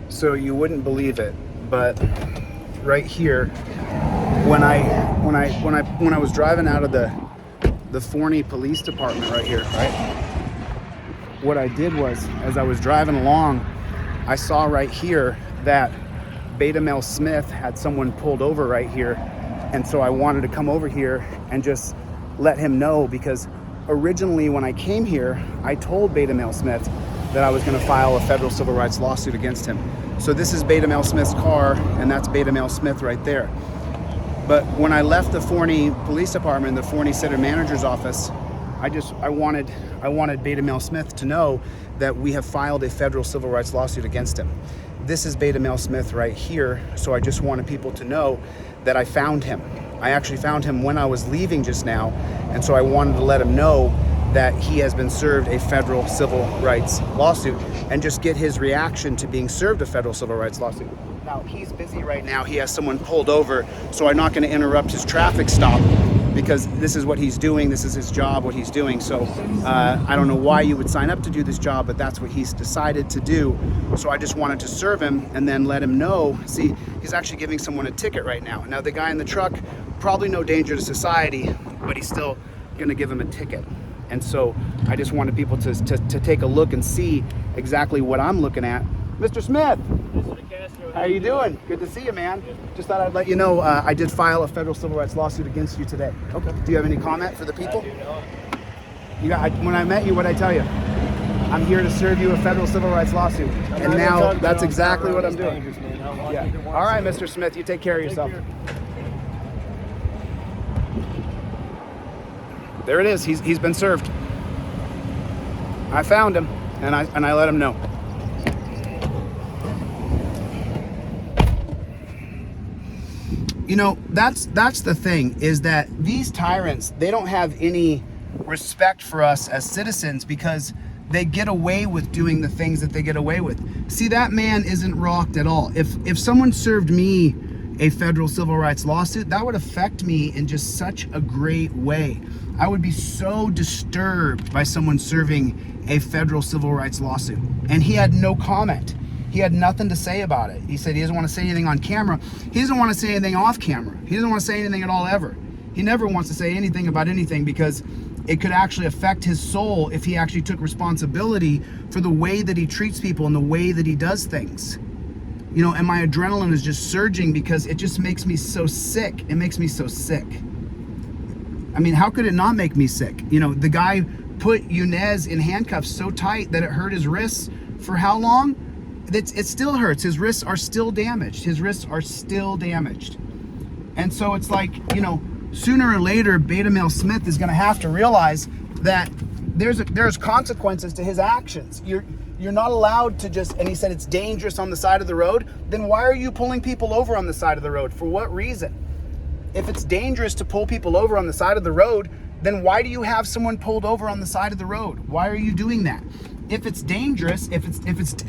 So you wouldn't believe it, but right here, when I was driving out of the Forney Police Department right here, right? What I did was, as I was driving along, I saw right here that Beta Male Smith had someone pulled over right here, and so I wanted to come over here and just let him know, because originally when I came here, I told Beta Male Smith that I was going to file a federal civil rights lawsuit against him. So this is Beta Male Smith's car, and that's Beta Male Smith right there. But when I left the Forney Police Department, the Forney Center Manager's office, I wanted Beta Male Smith to know that we have filed a federal civil rights lawsuit against him. This is Beta Male Smith right here, so I just wanted people to know that I found him. I actually found him when I was leaving just now, and so I wanted to let him know that he has been served a federal civil rights lawsuit and just get his reaction to being served a federal civil rights lawsuit. Now, he's busy right now. He has someone pulled over, so I'm not going to interrupt his traffic stop because this is what he's doing. This is his job, what he's doing. So I don't know why you would sign up to do this job, but that's what he's decided to do. So I just wanted to serve him and then let him know. See, he's actually giving someone a ticket right now. Now, the guy in the truck, probably no danger to society, but he's still going to give him a ticket. And so I just wanted people to take a look and see exactly what I'm looking at. Mr. Smith, how you doing? Good to see you, man. Just thought I'd let you know I did file a federal civil rights lawsuit against you today. Okay. Do you have any comment for the people? You got, when I met you, what'd I tell you? I'm here to serve you a federal civil rights lawsuit. And now that's exactly what I'm doing. Yeah. All right, Mr. Smith, you take care of yourself. There it is. He's been served. I found him, and I let him know. You know, that's the thing, is that these tyrants, they don't have any respect for us as citizens because they get away with doing the things that they get away with. See, that man isn't rocked at all. If someone served me a federal civil rights lawsuit, that would affect me in just such a great way. I would be so disturbed by someone serving a federal civil rights lawsuit. And he had no comment. He had nothing to say about it. He said he doesn't want to say anything on camera. He doesn't want to say anything off camera. He doesn't want to say anything at all ever. He never wants to say anything about anything because it could actually affect his soul if he actually took responsibility for the way that he treats people and the way that he does things. You know, and my adrenaline is just surging because it just makes me so sick. It makes me so sick. I mean, how could it not make me sick? You know, the guy put Yunez in handcuffs so tight that it hurt his wrists for how long? It still hurts. His wrists are still damaged. His wrists are still damaged. And so it's like, you know, sooner or later, Beta Male Smith is going to have to realize that there's consequences to his actions. You're not allowed to just, and he said it's dangerous on the side of the road, then why are you pulling people over on the side of the road? For what reason? If it's dangerous to pull people over on the side of the road, then why do you have someone pulled over on the side of the road? Why are you doing that? If it's dangerous, if it's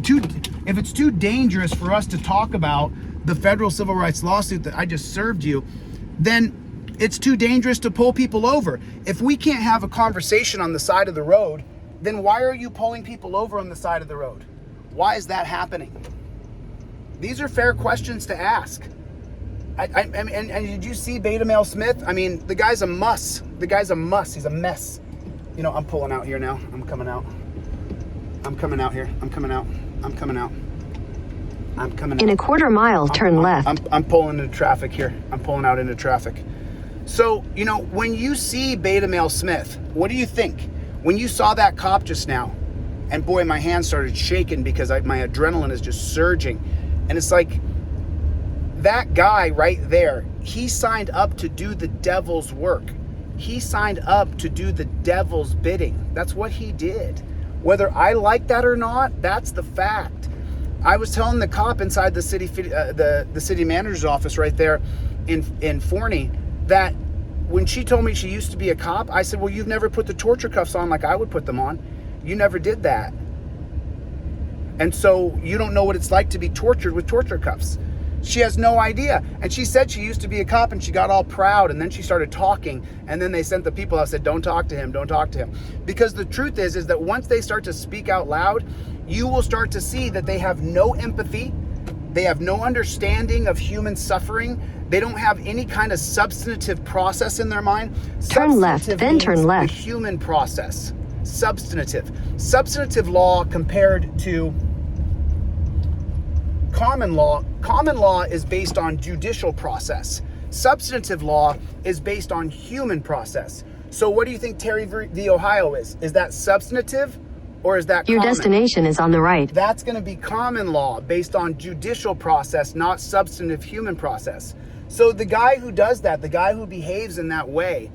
too dangerous for us to talk about the federal civil rights lawsuit that I just served you, then it's too dangerous to pull people over. If we can't have a conversation on the side of the road, then why are you pulling people over on the side of the road? Why is that happening? These are fair questions to ask. I mean, and did you see Beta Male Smith? I mean, the guy's a muss. The guy's a muss. He's a mess. You know, I'm pulling out here now. I'm coming out. I'm coming out here. I'm coming out. I'm coming out. I'm coming out. In a quarter mile, turn left. I'm pulling into traffic here. I'm pulling out into traffic. So, you know, when you see Beta Male Smith, what do you think? When you saw that cop just now, and boy, my hands started shaking because my adrenaline is just surging. And it's like, that guy right there, he signed up to do the devil's work. He signed up to do the devil's bidding. That's what he did. Whether I like that or not, that's the fact. I was telling the cop inside the city manager's office right there in Forney that when she told me she used to be a cop, I said, well, you've never put the torture cuffs on like I would put them on. You never did that. And so you don't know what it's like to be tortured with torture cuffs. She has no idea. And she said she used to be a cop and she got all proud and then she started talking and then they sent the people out, said, don't talk to him, don't talk to him. Because the truth is that once they start to speak out loud, you will start to see that they have no empathy, They have no understanding of human suffering. They don't have any kind of substantive process in their mind. Turn left, then turn left. The human process. Substantive law compared to common law. Common law is based on judicial process. Substantive law is based on human process. So what do you think Terry v. Ohio is? Is that substantive or is that Your common? destination is on the right. That's going to be common law based on judicial process, not substantive human process. So the guy who does that, the guy who behaves in that way,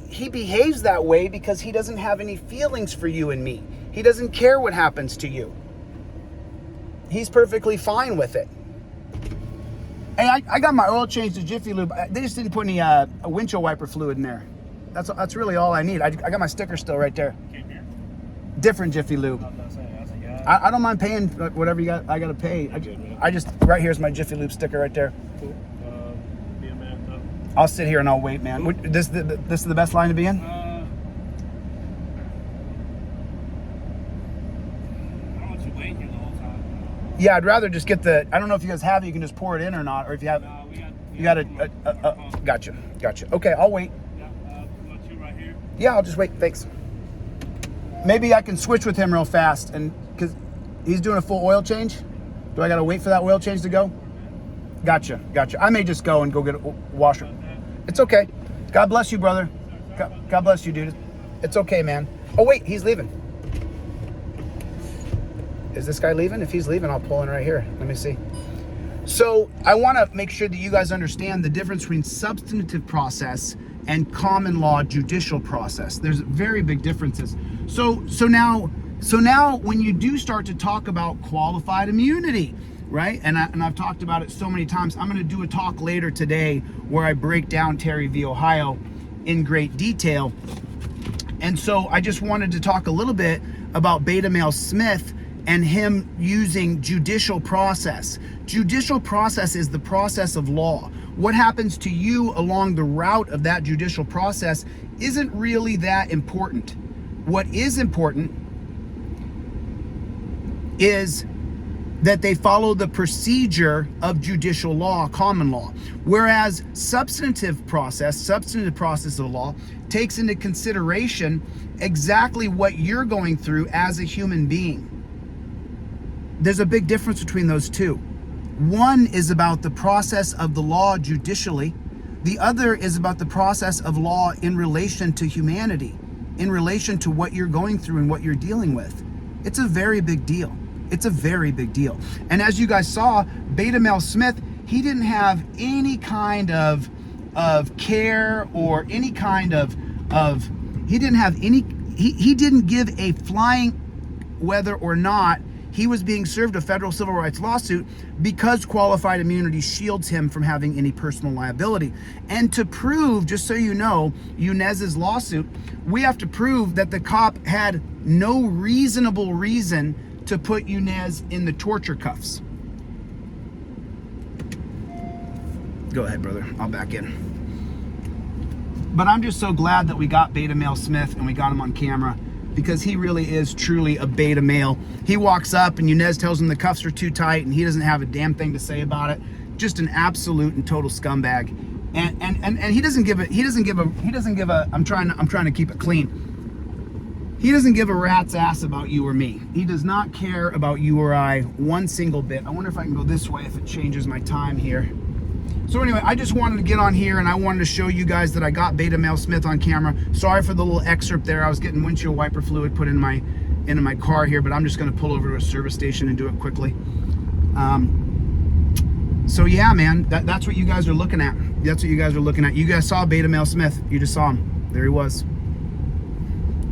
he behaves that way because he doesn't have any feelings for you and me. He doesn't care what happens to you. He's perfectly fine with it. Hey, I got my oil changed to Jiffy Lube. They just didn't put any windshield wiper fluid in there. That's really all I need. I got my sticker still right there. Different Jiffy Lube. I don't mind paying whatever I got to pay. I just right here's my Jiffy Lube sticker right there. Cool. Be a man up. I'll sit here and I'll wait, man. This is the best line to be in? I don't want you waiting here the whole time. Yeah, I'd rather just get the. I don't know if you guys have it. You can just pour it in or not, or if you have. You got a. Gotcha. Okay, I'll wait. Yeah, want you right here? Yeah, I'll just wait. Thanks. Maybe I can switch with him real fast, and because he's doing a full oil change. Do I gotta wait for that oil change to go? Gotcha. I may just go and go get a washer. It's okay. God bless you, brother. God bless you, dude. It's okay, man. Oh wait, he's leaving. Is this guy leaving? If he's leaving, I'll pull in right here. Let me see. So I want to make sure that you guys understand the difference between substantive process and common law judicial process. There's very big differences. So now when you do start to talk about qualified immunity, right? And I've talked about it so many times. I'm going to do a talk later today where I break down Terry v. Ohio in great detail. And so I just wanted to talk a little bit about Beta Male Smith and him using judicial process. Judicial process is the process of law. What happens to you along the route of that judicial process isn't really that important. What is important is that they follow the procedure of judicial law, common law. Whereas substantive process of law takes into consideration exactly what you're going through as a human being. There's a big difference between those two. One is about the process of the law judicially. The other is about the process of law in relation to humanity, in relation to what you're going through and what you're dealing with. It's a very big deal. It's a very big deal. And as you guys saw, Beta Male Smith, he didn't have any kind of care or any kind of he didn't give a flying whether or not he was being served a federal civil rights lawsuit because qualified immunity shields him from having any personal liability. And to prove, just so you know, Yunez's lawsuit, we have to prove that the cop had no reasonable reason to put Yunez in the torture cuffs. Go ahead, brother. I'll back in. But I'm just so glad that we got Beta Male Smith and we got him on camera, because he really is truly a beta male. He walks up and Yunez tells him the cuffs are too tight and he doesn't have a damn thing to say about it. Just an absolute and total scumbag. And he doesn't give a I'm trying to keep it clean. He doesn't give a rat's ass about you or me. He does not care about you or I one single bit. I wonder if I can go this way if it changes my time here. So anyway, I just wanted to get on here and I wanted to show you guys that I got Beta Male Smith on camera. Sorry for the little excerpt there. I was getting windshield wiper fluid put into my car here, but I'm just going to pull over to a service station and do it quickly. So yeah, man, that's what you guys are looking at. That's what you guys are looking at. You guys saw Beta Male Smith. You just saw him. There he was.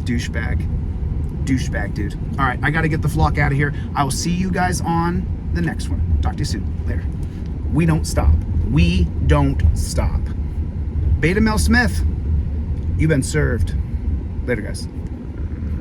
Douchebag, dude. All right, I got to get the flock out of here. I will see you guys on the next one. Talk to you soon. Later. We don't stop. We don't stop. Beta Male Smith, you've been served. Later, guys.